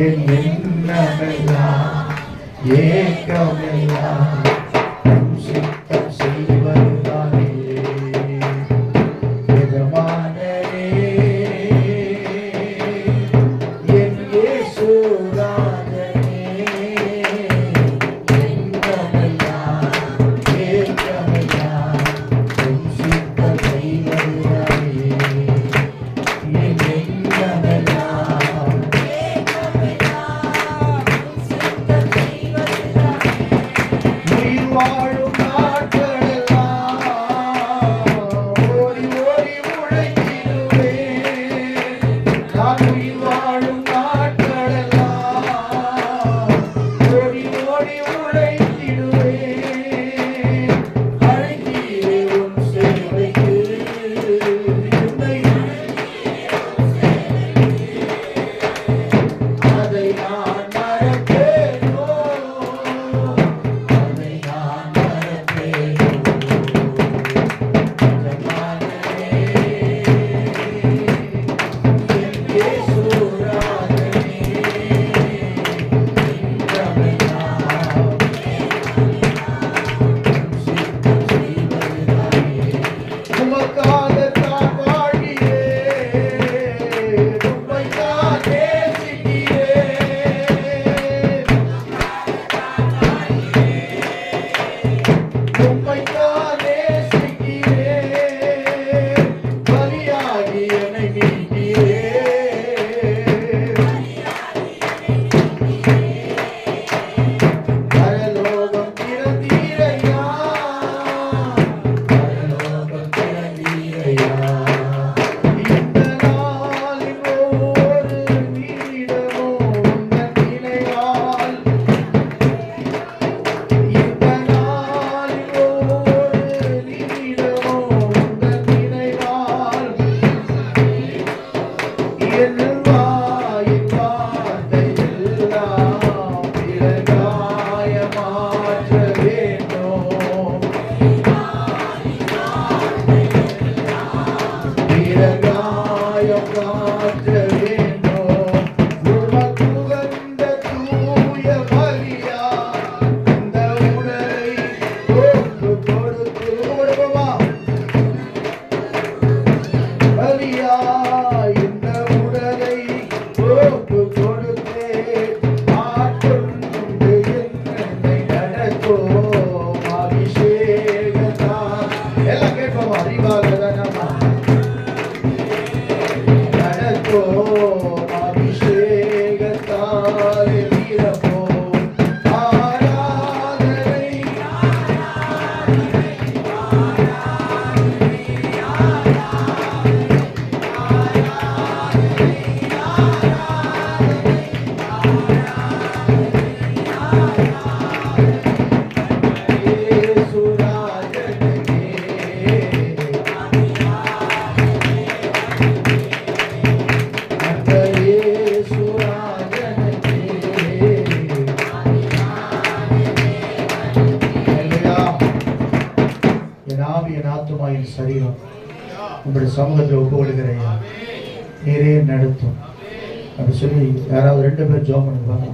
என் எண்ணமெல்லாம் ஏக்கமெல்லாம் சித்தம் செய்வதுதானே எஜமானரே என் இயேசுராஜனே எண்ணமெல்லாம் ஏக்கமெல்லாம் சித்தம் செய்வதுதானே என் எண்ணமெல்லாம் உயிர் வாழும் நாட்களெல்லாம் ஓடி ஓடி உழைத்திடுவேன். நான் உயிர் வாழும் நாட்களெல்லாம் ஓடி ஓடி உழைத்திடுவேன். அழைத்தீரே உன் சேவைக்கு என்னை, அதை நான் மறப்பேனோ, அதை நான் மறப்பேனோ. எஜமானரே, என் இயேசுராஜனே, எண்ணமெல்லாம் சித்தம் செய்வதுதானே. உமக்காகத்தான் வாழ்கிறேன், உம்மைத்தான் நேசிக்கிறேன். உம்மைத்தான் நேசிக்கிறேன். பலியாகி என்னை மீட்கிறேன். பரலோகம் திறந்தீரையா, பரலோகம் திறந்தீரையா. இந்த நாளின் ஒவ்வொரு நிமிடமும் உந்தன் நினைவால், இந்த நாளின் ஒவ்வொரு நிமிடமும் உந்தன் நினைவால் என் வாயின் வார்த்தை எல்லாம் பிறகாய மாற்ற வேண்டும். பிறகாயம் மாற்ற வேண்டும். உமக்கு உகந்த தூய பலியா இந்த உடலை ஒப்புக் கொடுத்து கொடுப்போமா? பலியா இந்த உடலை ஒப்புக் கொடுத்தேன். ஆட்கொண்டு என்னை நடத்தும் அபிஷேகத்தால். எல்லாம் கேட்போமா? அறிவாகதானம்மா நடத்தும் அபிஷேகத்தால் நிரப்பும். ஆராதனை இயேசுராஜனுக்கே. கர்த்தர் இயேசுராஜனுக்கே. அல்லேலூயா. என் ஆவி, என் ஆத்துமா, என் சரீரம் உங்களுடைய சமூகத்தில் ஒப்பு கொடுக்கிறேன். நீரே நடத்தும் அப்படி சொல்லி யாராவது 2 பேர் ஜெபம் பண்ணுவாங்க.